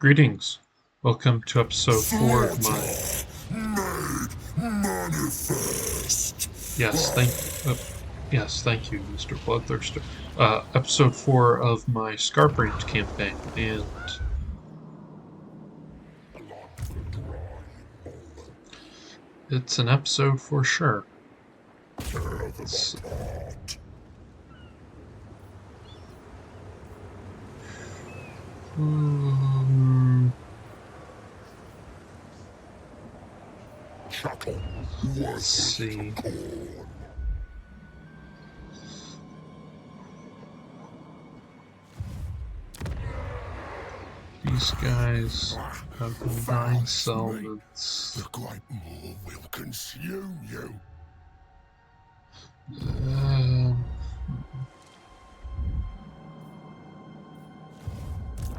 Greetings. Welcome to episode 4 of my... Yes, thank you, Mr. Bloodthirster. Episode 4 of my Skarbrand campaign, and... it's an episode for sure. Let's see. These guys have 9 settlements. The great maw will consume you.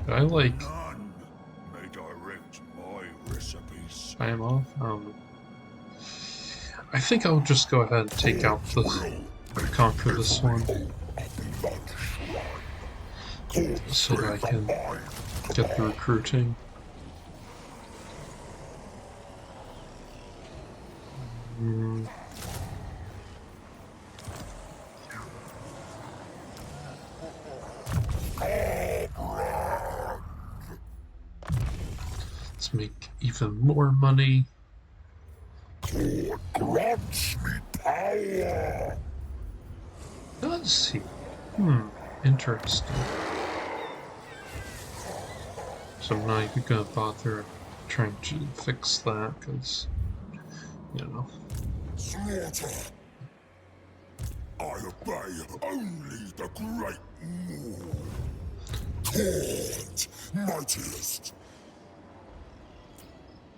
I like... None may direct my recipes. I am off. I think I'll just go ahead and take out this, conquer this one, so that I can get the recruiting. Let's make even more money. God grants me power. Does he? Interesting. So I'm not even gonna bother trying to fix that, because, you know. Slaughter. I obey only the great maw. Court, mightiest.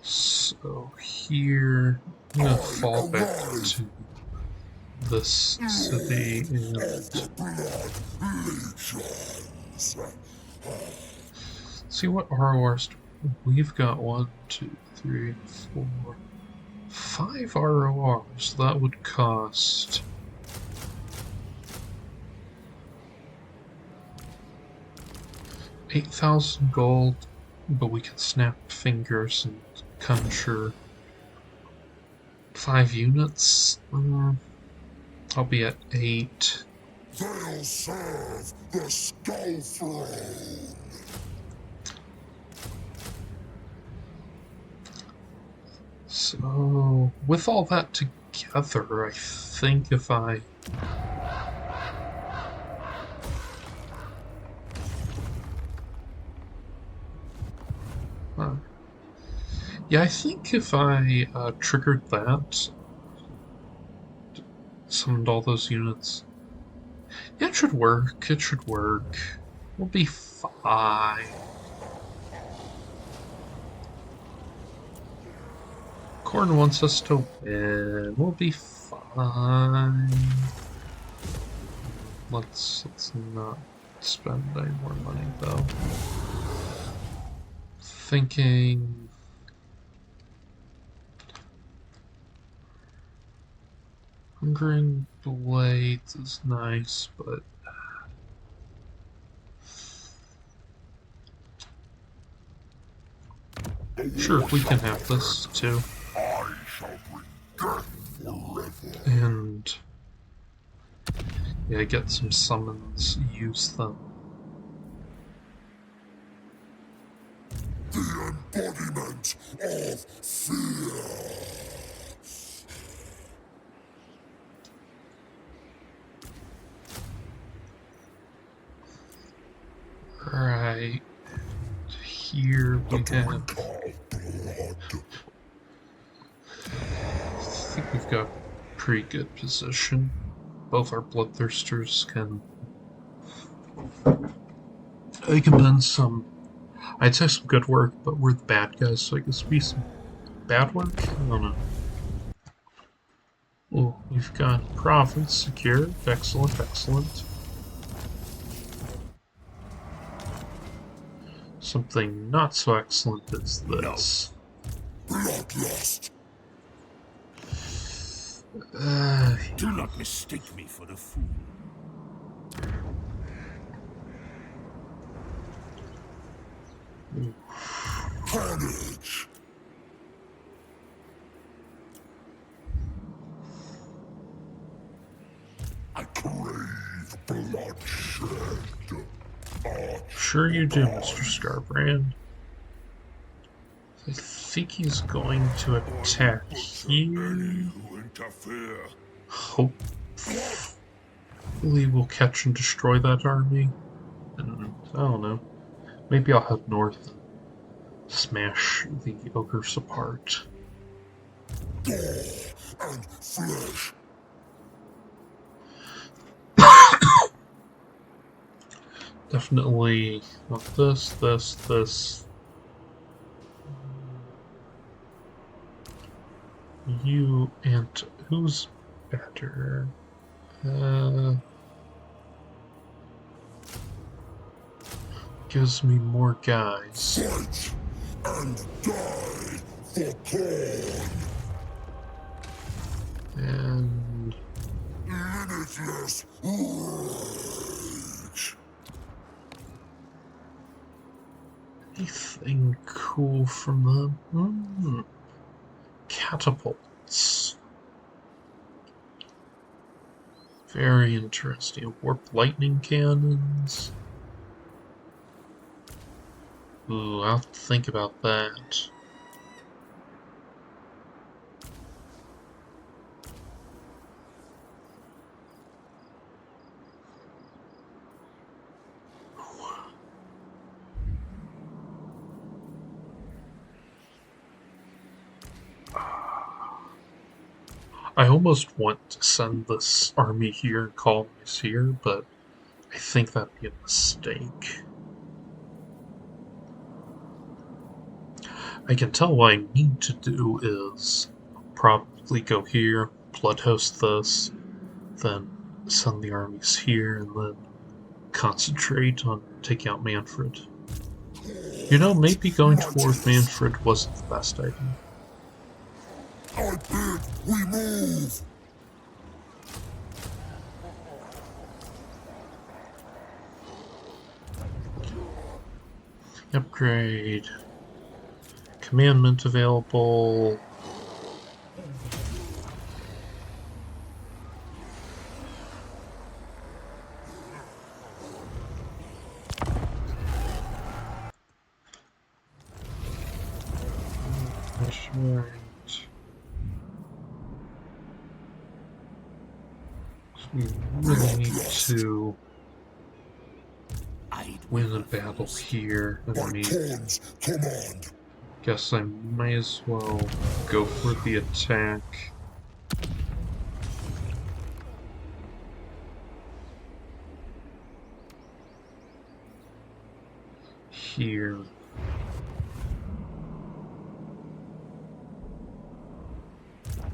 So here, I'm gonna fall back to this city and see what RORs we've got. 1, 2, 3, 4, 5 RORs. That would cost 8,000 gold, but we can snap fingers and conjure 5 units. I'll be at 8. They'll serve the Skull Throne. So, with all that together, I think if I... yeah, I think if I triggered that, summoned all those units, yeah, it should work. It should work. We'll be fine. Khrone wants us to win. We'll be fine. Let's not spend any more money though. Thinking. Hungering Blades is nice, but sure, we can have this too. I shall bring death forever. And yeah, get some summons, use them. The embodiment of fear. Right here we have. I think we've got a pretty good position. Both our bloodthirsters can. They can bend some. I'd say some good work, but we're the bad guys, so I guess we some bad work. I don't know. Oh, we've got province secured. Excellent, excellent. Something not so excellent is this. Bloodlust. Do not mistake me for a fool. Carnage. I crave bloodshed. Sure you do, Mr. Skarbrand. I think he's going to attack here. Hopefully we'll catch and destroy that army. And I don't know. Maybe I'll head north and smash the ogres apart. Gore and flesh. Definitely not this, this, this. You and who's better? Gives me more guys. Fight and die for corn. And Limitless rage. anything cool from them? Catapults. Very interesting. Warp lightning cannons. Ooh, I'll have to think about that. I almost want to send this army here and colonies here, but I think that'd be a mistake. I can tell what I need to do is probably go here, blood host this, then send the armies here, and then concentrate on taking out Manfred. You know, maybe going towards Manfred wasn't the best idea. I bid we move. Upgrade. Commandment available. That's right. We really need to win a battle here. I By mean, Corn's command. guess I might as well go for the attack. Here.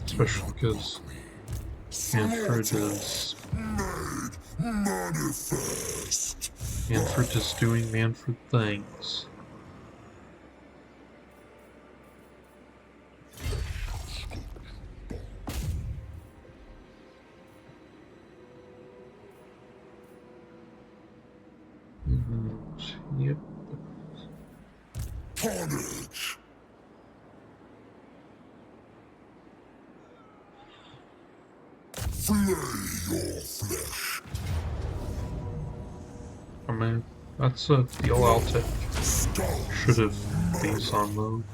Especially because Manfred is Manifest. Manfred is doing Manfred things. Yep. Carnage. Flay your flesh. I mean, that's a deal I'll take. Should have these on mode.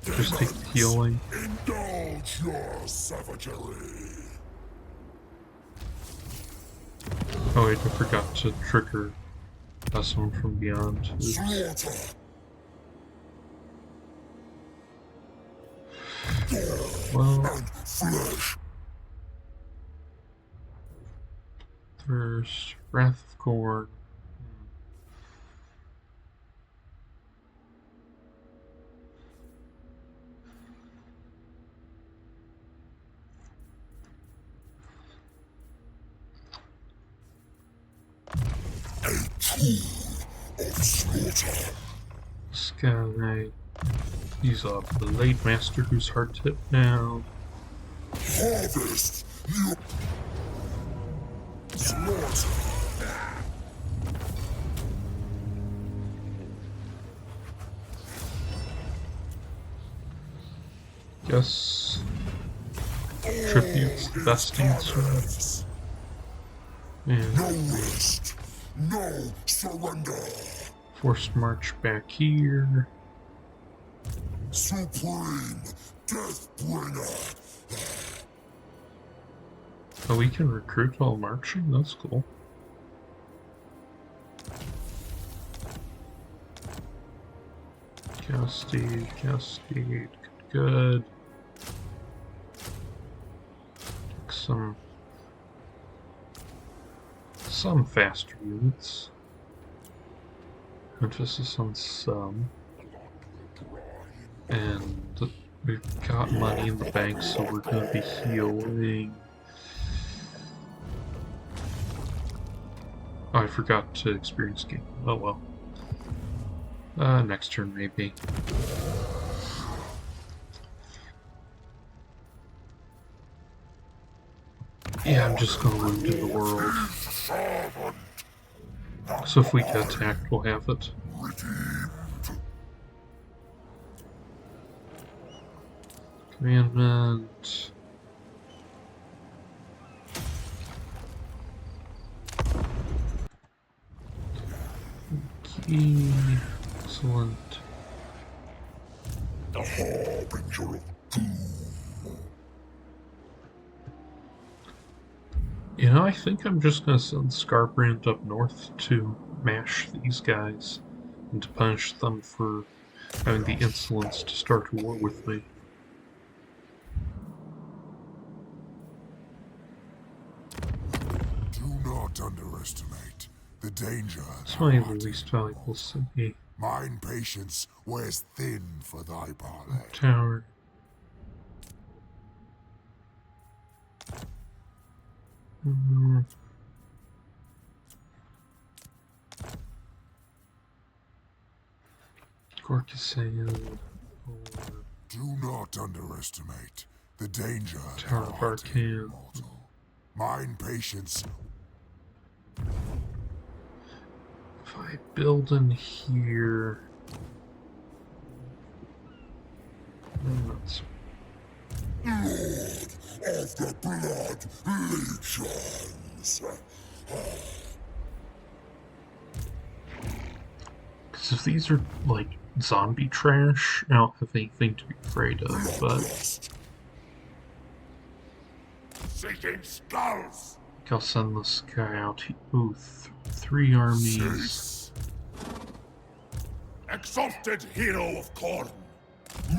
Just take the healing. Indulge your savagery. Oh wait, I forgot to trigger someone from beyond. Oops. Slaughter. Well, And flesh. there's Wrath of Khorne. A tool of slaughter. This guy, he's a Blade Master who's hard to hit now. Harvest you. Guess tributes the best answer. And No rest, no surrender. forced march back here. Supreme Deathbringer. Oh, we can recruit while marching? That's cool. Cascade, good. Take some faster units. Emphasis on some. And we've got money in the bank, so we're going to be healing. Oh, I forgot to experience gain. Oh well. Next turn maybe. Yeah, I'm just gonna loot in the world. So if we get attacked, we'll have it. Commandment. Key. Excellent. The harbinger of doom. You know, I think I'm just gonna send Skarbrand up north to mash these guys and to punish them for having the insolence to start a war with me. Do not underestimate the danger. It's my least valuable city. Mine patience wears thin for thy parley. Tower. Corkisan. Do not underestimate the danger. Tower of Arcane. Mine patience. If I build in here, that's Lord of the Blood Legions. because if these are like zombie trash, I don't have anything to be afraid of. But Seeking skulls. I'll send this guy out. Ooh, 3 armies. Cease. Exalted hero of Khrone.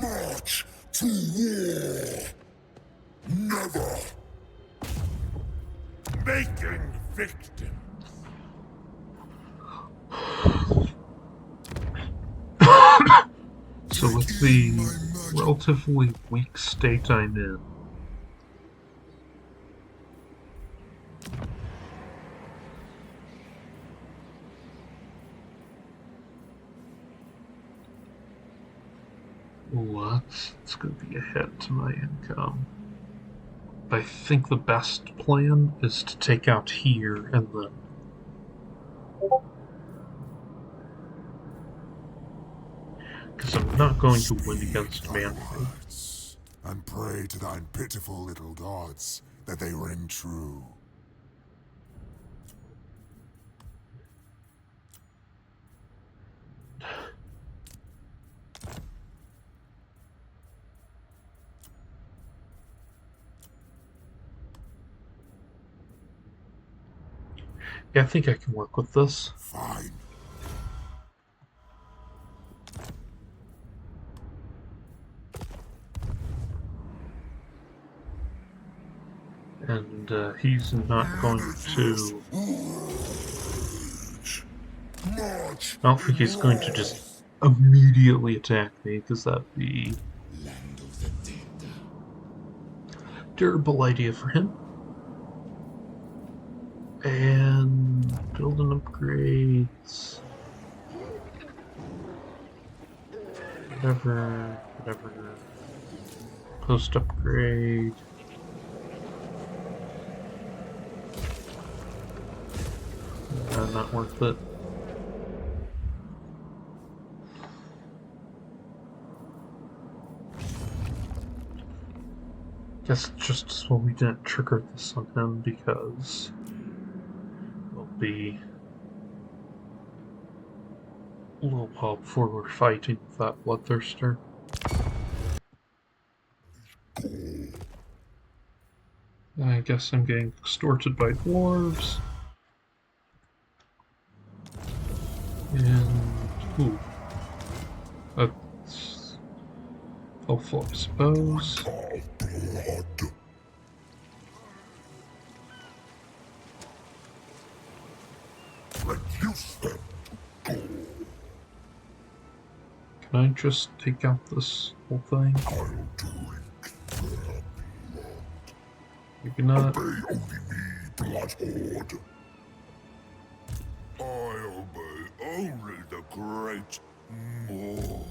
March to war. Never. Making victims. So with the relatively weak state I'm in, it's going to be a hit to my income. But I think the best plan is to take out here and then because I'm not going to win against Manfred. And pray to thine pitiful little gods that they ring true. Yeah, I think I can work with this. Fine. And he's not going to... I don't think he's going to just immediately attack me, because that'd be... Land of the dead. Durable idea for him. And building upgrades. Whatever. Post upgrade. Not worth it. Guess just as well we didn't trigger this on him because it'll be a little while before we're fighting with that bloodthirster. I guess I'm getting extorted by dwarves. And ooh. That's helpful, I suppose. Reduce them to gold. Can I just take out this whole thing? I'll drink their blood. Maybe not. They only me, blood horde. I obey only the great Maw.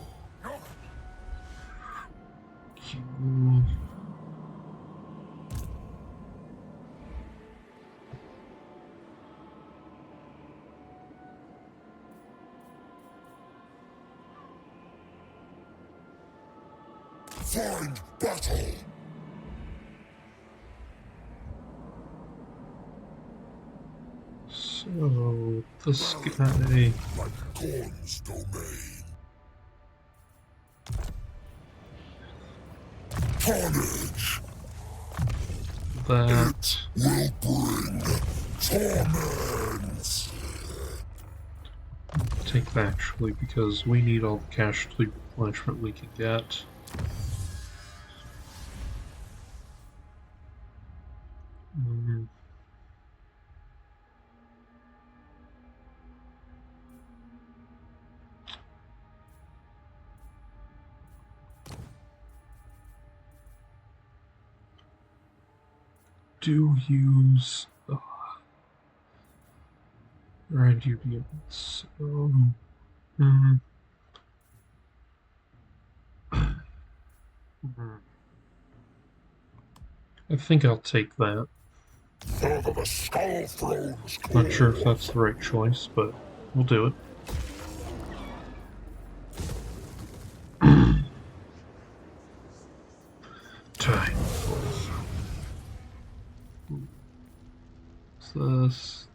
Find battle! So, this guy... Like Khrone's domain. Carnage! That... Will bring torment! Take that, actually, because we need all the casualty replenishment we can get. Do use Rand UB. So I think I'll take that. Further the skull thrones. Not sure if that's the right choice, but we'll do it. Time. What's this?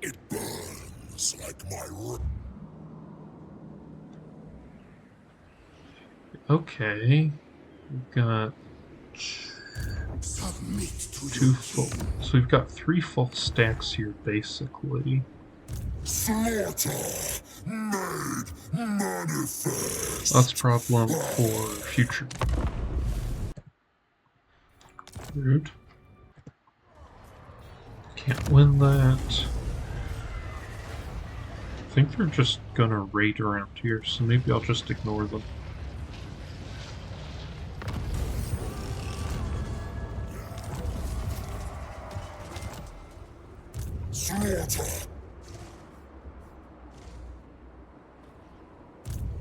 It burns like my root. Okay. We've got Submit to two full. So we've got 3 full stacks here, basically. Slaughter made manifest. That's a problem for future. Rude. Can't win that. I think they're just gonna raid around here, so maybe I'll just ignore them. Slaughter.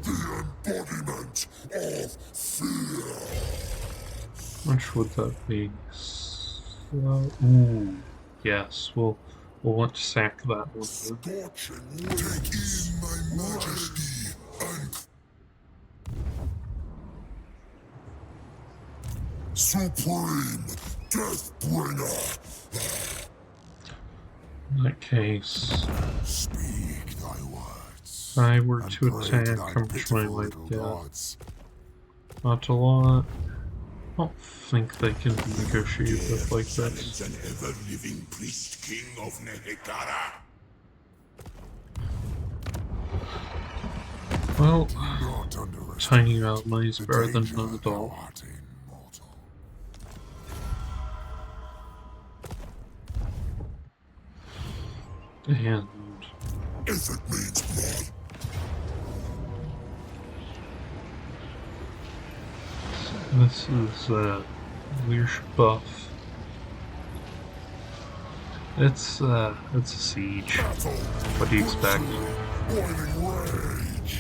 The embodiment of fear. How much would that be? Ooh, yes, we'll want to sack that one. Scorching take in my majesty and supreme deathbringer. In that case, Speak thy words. if I were and to pray attack, thine how much pitiful money might little get? gods. Not a lot. I don't think they can be negotiated with like this. An ever-living priest king of Nehekara. Well, Do not underestimate tiny amount of money is the better than danger none at thou all. art immortal. And If it means blood, this is Leash buff. It's a siege. battle, What do you expect? boiling rage.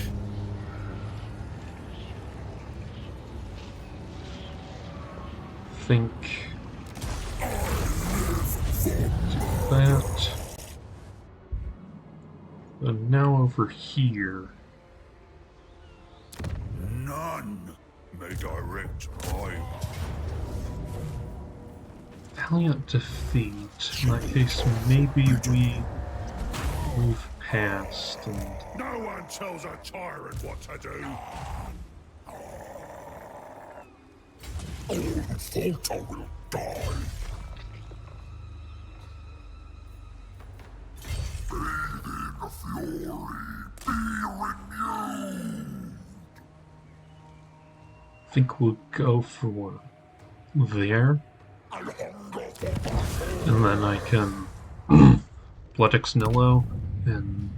Think that. And now over here. None a direct rival. Valiant defeat. In that case, maybe we move past and... No one tells a tyrant what to do. All who falter will die. Bathe in the fury, be renewed. I think we'll go for there. And then I can Betwix Nillo and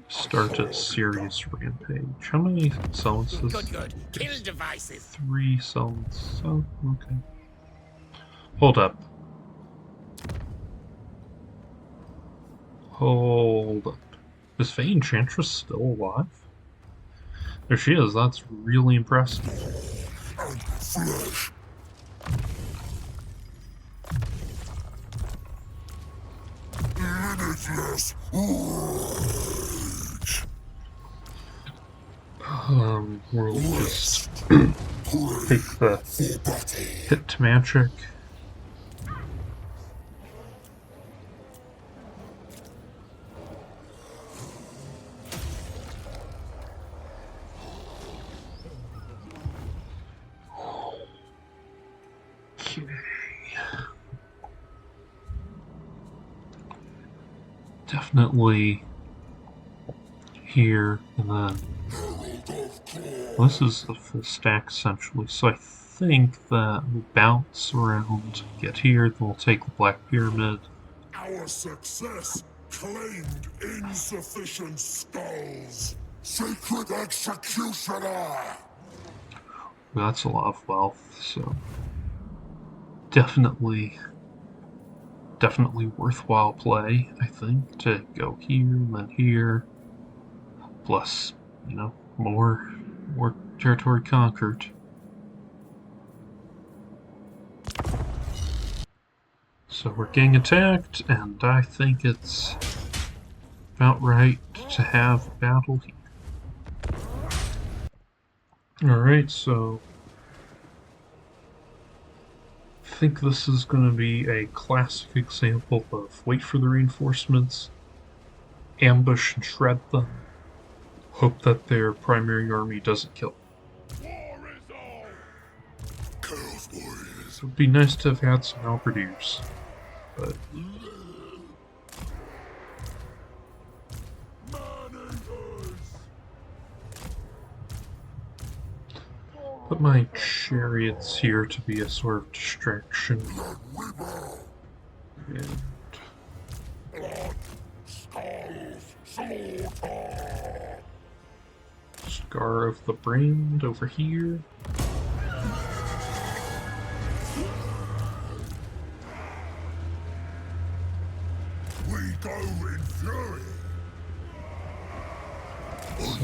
start a serious rampage. How many summons is this? Good. Kill devices. 3 summons. Oh, okay. Hold up. Hold up. Is Faye Enchantress still alive? There she is. That's really impressive. And flesh. Limitless rage. We'll just take the hit to magic. Okay. Definitely here, and then well, this is the full stack essentially, so I think that we'll bounce around, get here, then we'll take the Black Pyramid. Our success claimed insufficient skulls. Sacred executioner! Well, that's a lot of wealth, so definitely worthwhile play, I think, to go here and then here, plus, you know, more territory conquered. So we're getting attacked, and I think it's about right to have a battle here. Alright, so I think this is going to be a classic example of wait for the reinforcements, ambush and shred them, hope that their primary army doesn't kill them. War is all. Cowboys. It would be nice to have had some halberdiers, but put my chariots here to be a sort of distraction. And Scar of the Brand over here. We go in fury.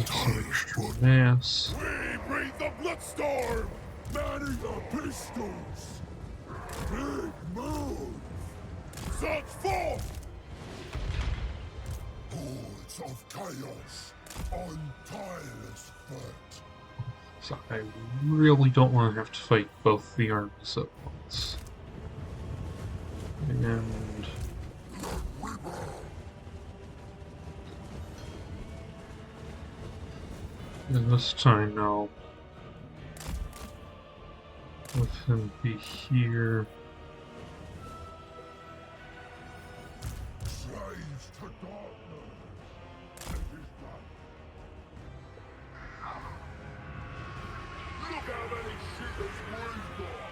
Some extra mass. We breathe the bloodstorm. Manning the pistols. Big move. Such forth. Hordes of chaos on tireless foot. So I really don't want to have to fight both the armies at once. And this time I'll let him be here. Slaves to darkness. And his blood. Look how many shippers we've got.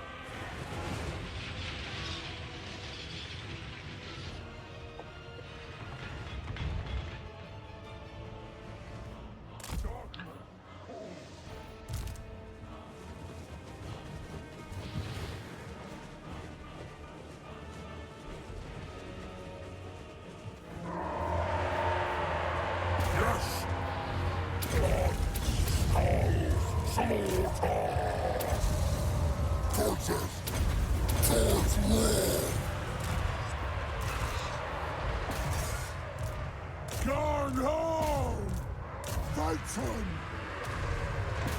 Gone home! Fight him!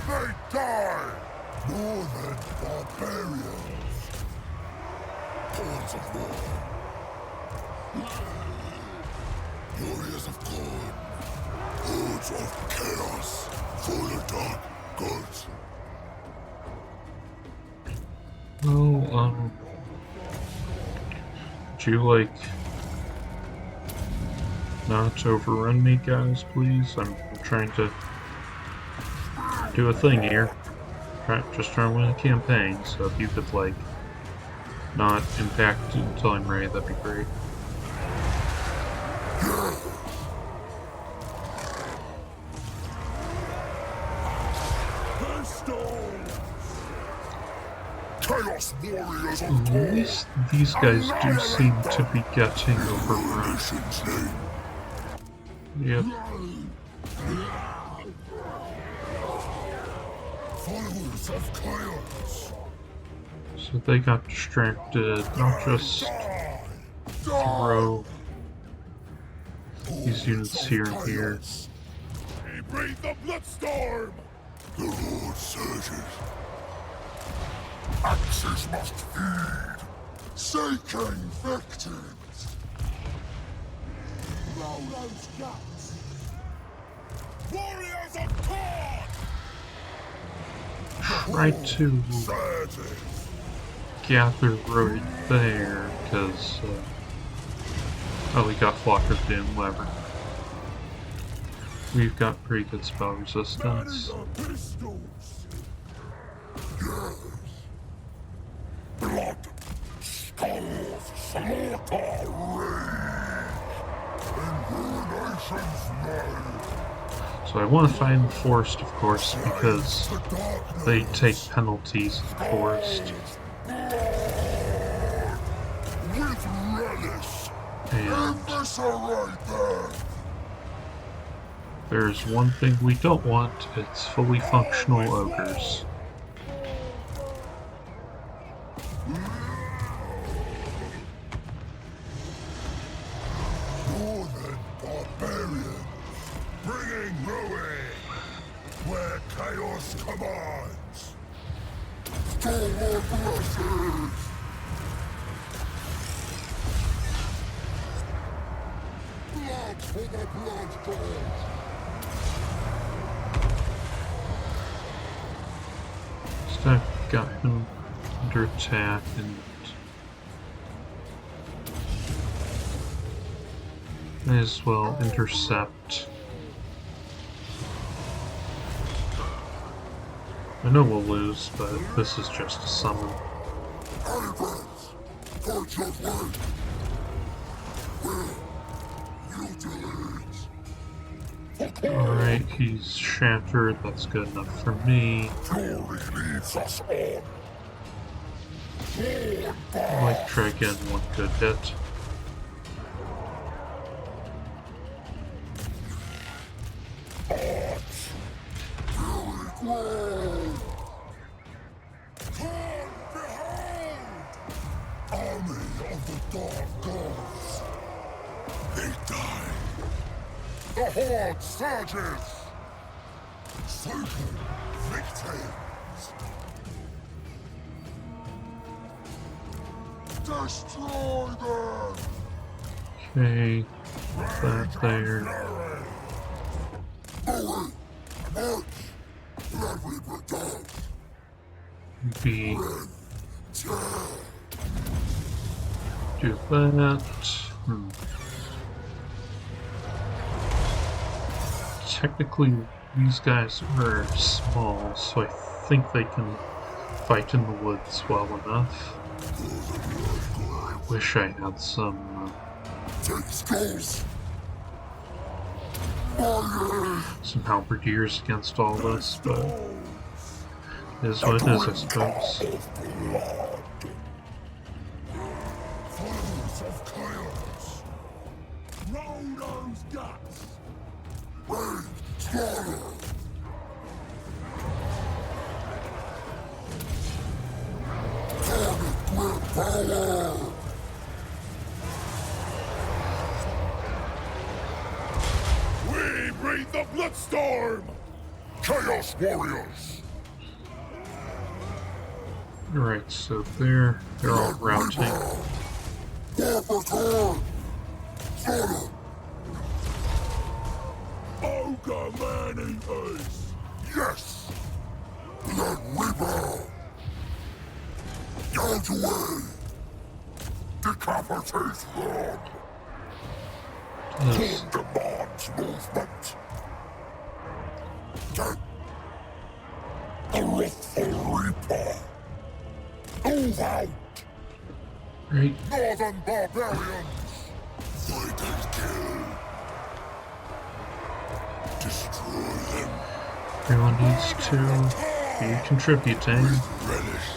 They Die! Northern barbarians! Hordes of war! Warriors of Khrone! Hordes of chaos! Full of dark gods! Well, would you, like, not overrun me, guys, please? I'm trying to do a thing here. Just trying to win a campaign, so if you could, like, not impact until I'm ready, that'd be great. Chaos warriors of At least these guys do seem to be getting overrun. Yep. Followers of chaos. So they got distracted. I'll just throw these units here and here. We breathe the bloodstorm. The Lord surges. Axes must feed. Seeking victims. Roll those guts. Warriors of Khrone. Try to gather right there, because, oh, we got Flock of Doom, whatever. We've got pretty good spell resistance. Yes. Blood, skulls, slaughter, rage, and ruination's name. So I want to find the forest, of course, because they take penalties in the forest. With relish. And Eviscerate them. there's one thing we don't want, it's fully functional ogres. Northern barbarians, bringing ruin where chaos commands. Total War Blood for the blood gods. So I've got him under attack, and may as well intercept. I know we'll lose, but this is just a summon. Alright, he's shattered, that's good enough for me. I'd like to try again one good hit. Army of the dark gods. They die. The horde surges. Seeking victims. Destroy them. Okay, that there. Be do that. Technically, these guys are small, so I think they can fight in the woods well enough. I wish I had some halberdiers against all this, but it is what it is, I suppose. Followers of chaos. Roll those guts. Rain, slaughter. Target with power. We breathe the bloodstorm. Chaos warriors. Alright, so they're all routing. Ogre man-eaters! Yes! Blood Reaper! Out away! Decapitate them! Yes. Khrone demands movement! Take the wrathful Reaper! Move out! Right. Northern barbarians! Fight and kill! Destroy them! Everyone needs to be contributing. Relish!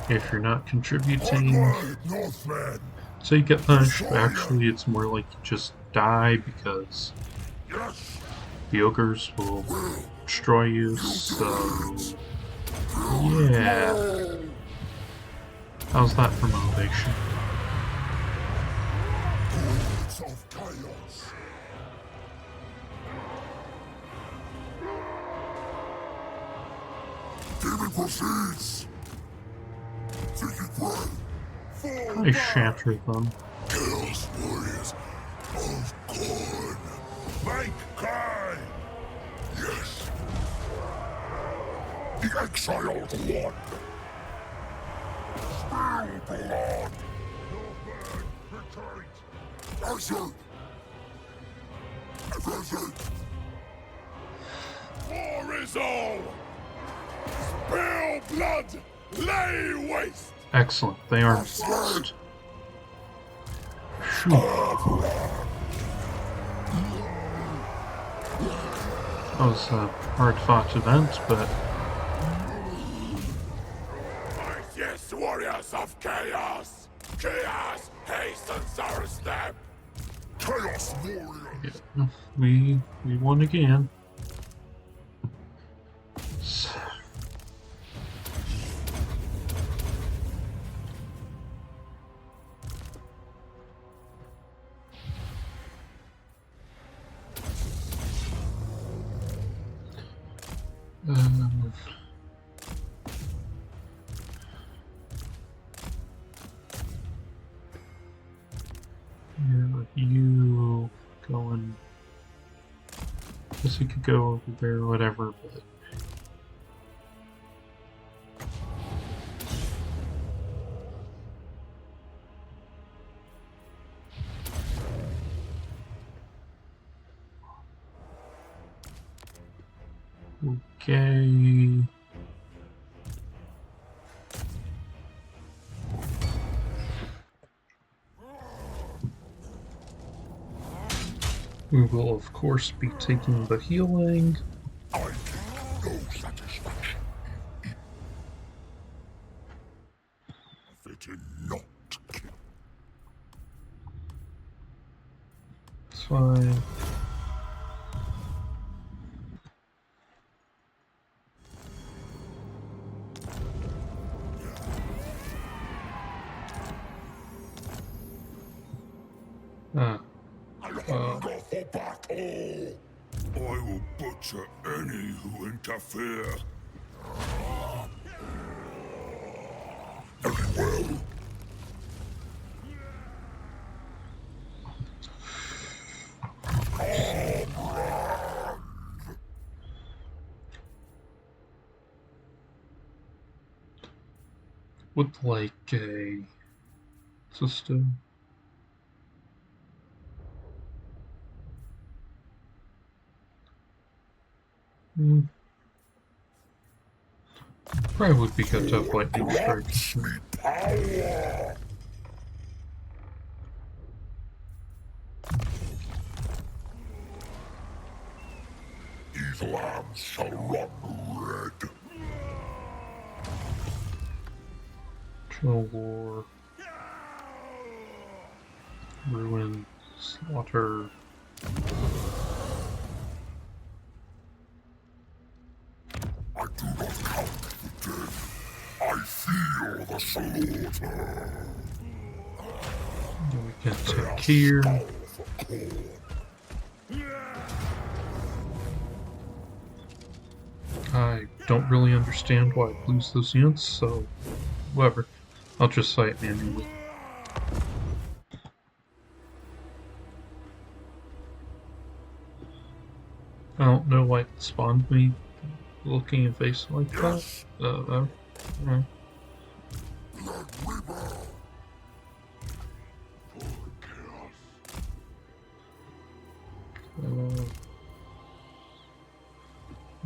If you're not contributing, Onward, Northmen! so you get punished, but actually it's more like you just die because Yes! the ogres will destroy you, so yeah. How's that for motivation? Words of chaos! Demon proceeds! Taking prey! I shatter them. Chaos warriors of Khrone! Make cry! Yes! The Exiled One! Spill blood! Northern, retreat! Exit! Exit! War is all! Spill blood! Lay waste! Excellent, they are lost. Phew. That was a hard-fought event, but Mightiest warriors of chaos! Chaos hastens our step! Chaos warriors! yeah, we won again. Yeah, you going. Guess we could go over there or whatever, but. Okay. We will, of course, be taking the healing. I get no satisfaction. Fit not kill. It's fine. Ah. I hunger for battle. I will butcher any who interfere. Very well. Would like a system. Probably would be good to have lightning strikes. Me power. These lambs shall run red. Total War, Ruin, Slaughter. I do not count the dead. I feel the slaughter. Then we can attack here. Skull for Khrone. I don't really understand why I lose those units, so whatever. I'll just say it manually. I don't know why it spawned me looking at face like that. Yeah.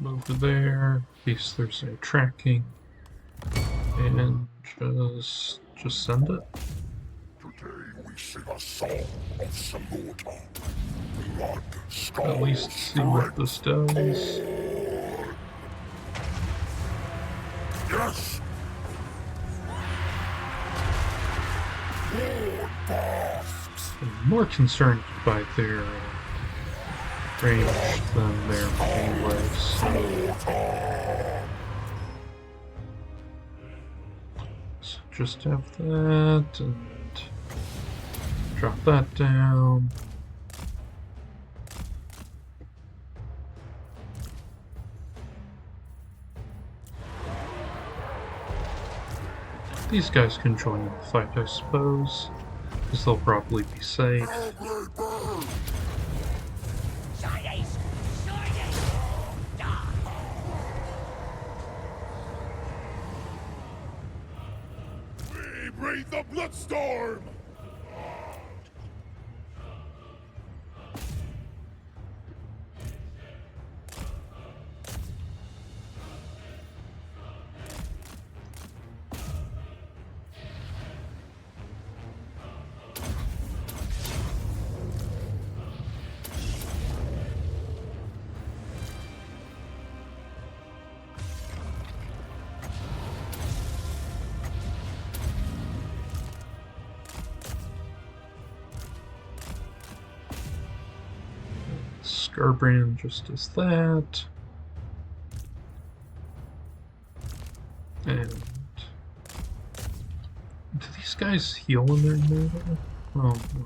Over there, in case there's no tracking, and just send it. Today we sing a song of slaughter. Blood, skull, At least see what this does. Yes! More basks! I'm more concerned by their range than their melee. So just have that and drop that down. These guys can join in the fight, I suppose, because they'll probably be safe. We breathe the bloodstorm! Skarbrand just does that. And do these guys heal when they're melee? Oh, no.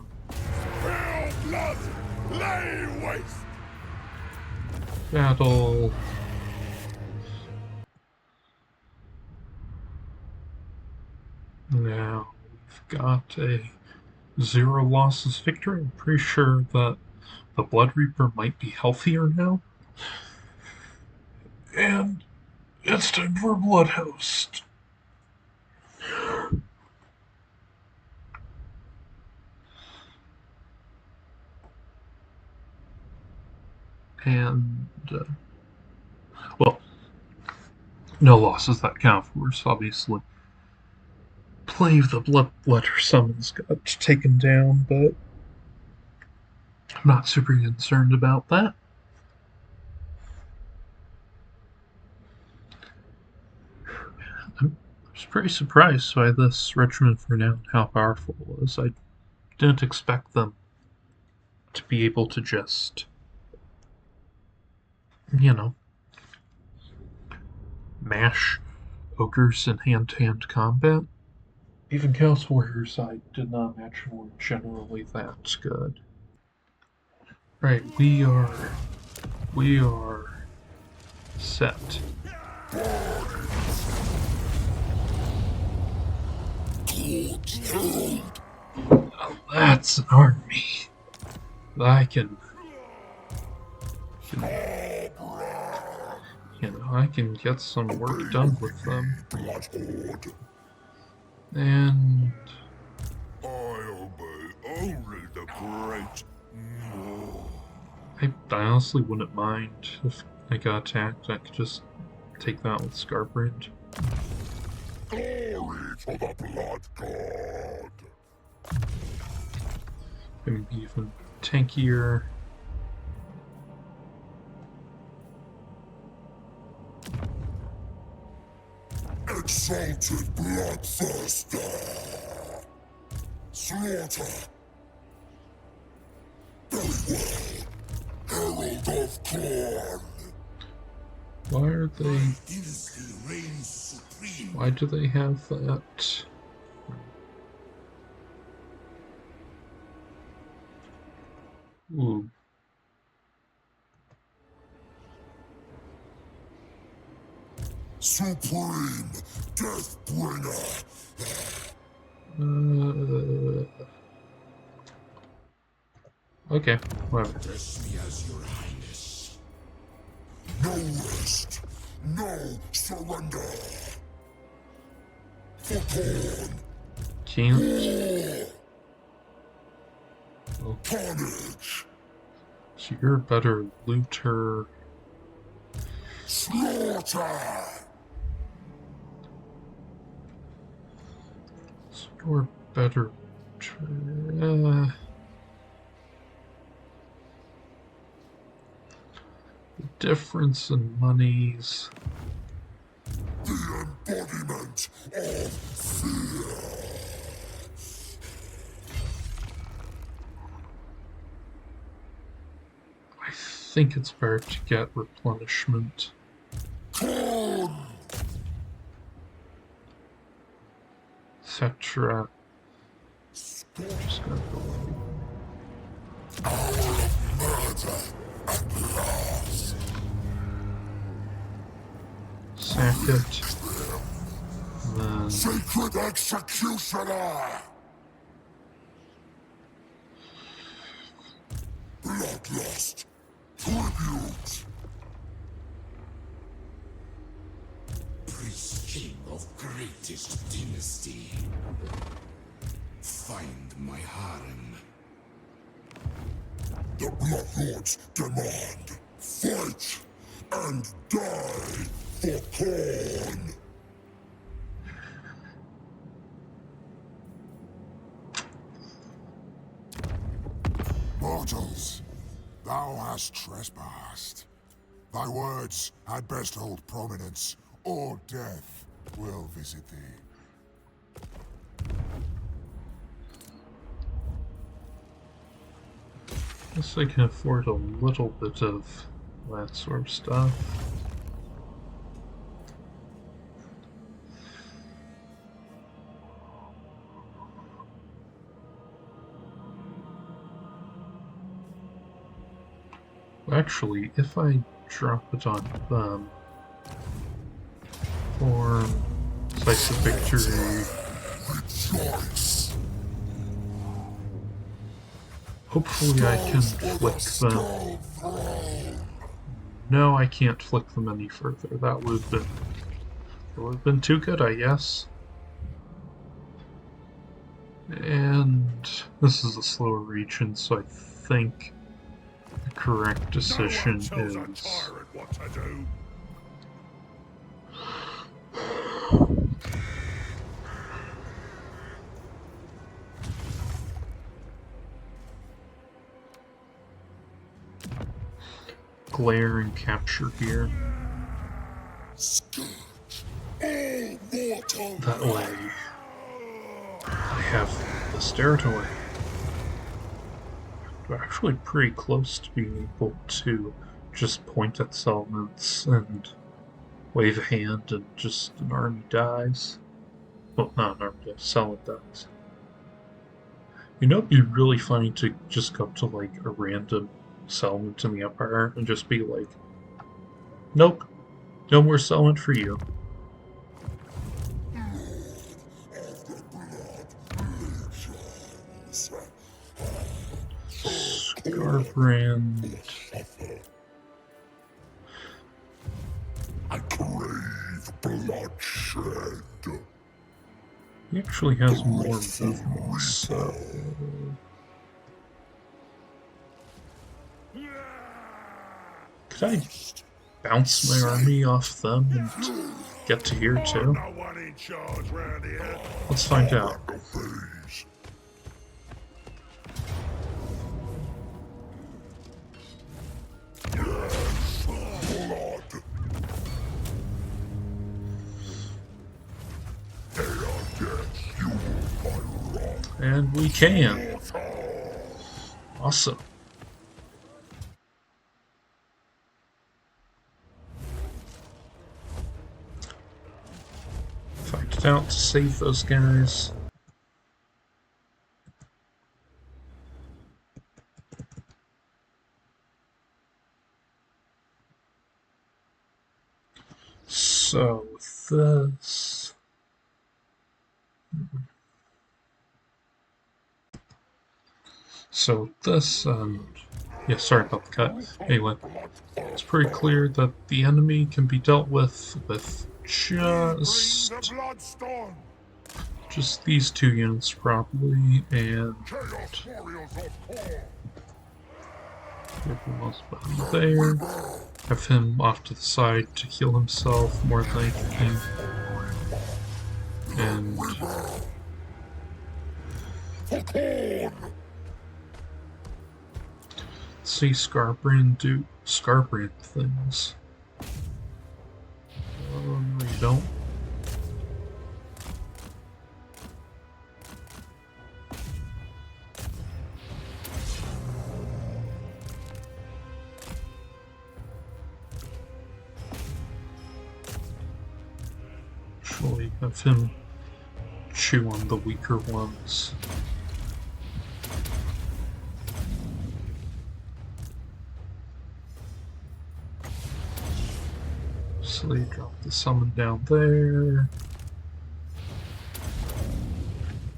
Hell blood! Lay waste! Battle. Now we've got a 0 losses victory. I'm pretty sure that the Blood Reaper might be healthier now. And it's time for Blood Host. And, well, no losses that count for us, obviously. Play of the Bloodletter summons got taken down, but I'm not super concerned about that. I was pretty surprised by this regiment for now and how powerful it was. I didn't expect them to be able to just, mash ogres in hand-to-hand combat. Even Chaos Warriors I did not imagine were generally that good. Right, we are set. Oh, that's an army. I can get some work done with them. And I obey only the great. I honestly wouldn't mind if I got attacked. I could just take that with Skarbrand. Glory to the blood god. Maybe even tankier. Exalted bloodthirster. Slaughter. Very well. Herald of Khrone. Why are they... Dynasty reigns supreme. Why do they have that? Ooh. supreme Deathbringer. Okay, whatever. Address me as your highness. No rest, no surrender. For Khrone, Can't. war, carnage, So you're a better looter. slaughter. So you're better. The difference in monies. The embodiment of fear. I think it's better to get replenishment. Khrone, Etc. hour of murder at last. Sack it. Then Sacred executioner. Bloodlust, tribute. Priest king of greatest dynasty. Find my harem. The Bloodlords demand fight and die for Khrone. Mortals, thou hast trespassed. Thy words had best hold prominence, or death will visit thee. guess I can afford a little bit of that sort of stuff. Actually, if I drop it on them, form, decisive victory, Rejoice. hopefully I can flick them. No, I can't flick them any further. That would have been too good, I guess. And this is a slower region, so I think the correct decision No one tells a is tyrant what to do. glare and capture here. Scourge all mortal. That way I have this territory. We're actually pretty close to being able to just point at settlements and wave a hand and just an army dies. Well, not an army dies, settlement dies. You know, it'd be really funny to just go up to like a random settlement in the Empire and just be like, nope, no more settlement for you. Skarbrand. I crave bloodshed. He actually has more movement, so... Could I bounce my army off them and get to here too? No one in charge round here. Let's find out. Obeys. Yes, blood. Ere death fuel my wrath. And we can. Awesome. Fight it out to save those guys. So with this, and yeah, sorry about the cut. Anyway, it's pretty clear that the enemy can be dealt with just these two units probably, and everyone else behind there. Have him off to the side to heal himself more than anything. And let's see Skarbrand do Skarbrand things. No, you don't. Actually, have him chew on the weaker ones. So you drop the summon down there.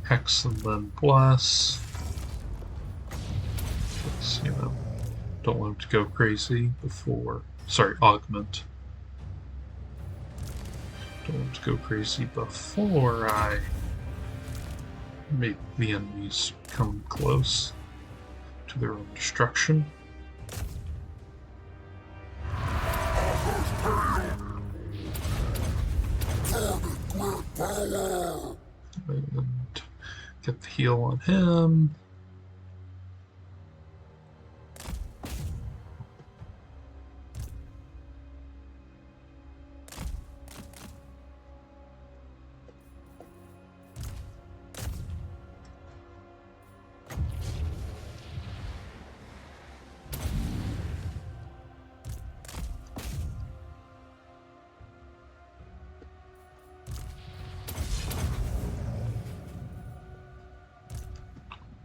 Hex and then bless. Just, don't want him to go crazy before. Sorry, augment. Don't want to go crazy before I make the enemies come close to their own destruction. And get the heal on him.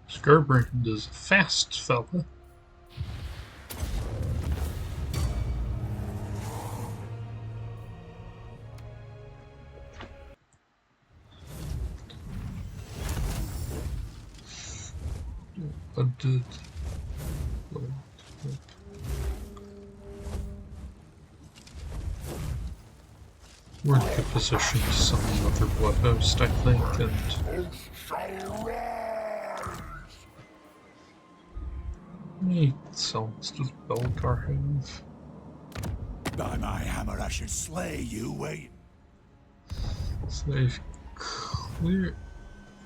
Skarbrand is a fast fella. We're in a good position to summon another Blood Host, I think, and any songs does Belgar have? By my hammer, I should slay you, wait. So they've clear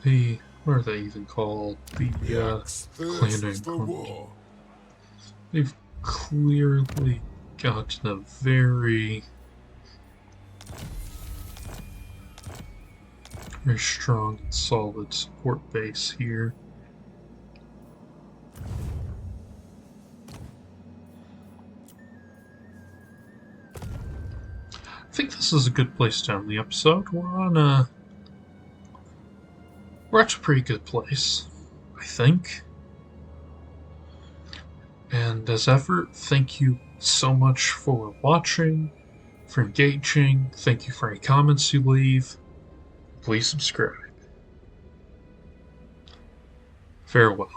the what are they even called? The clan and they've clearly gotten a very strong and solid support base here. I think this is a good place to end the episode. We're at a pretty good place, I think. And as ever, thank you so much for watching, for engaging. Thank you for any comments you leave. Please subscribe. Farewell.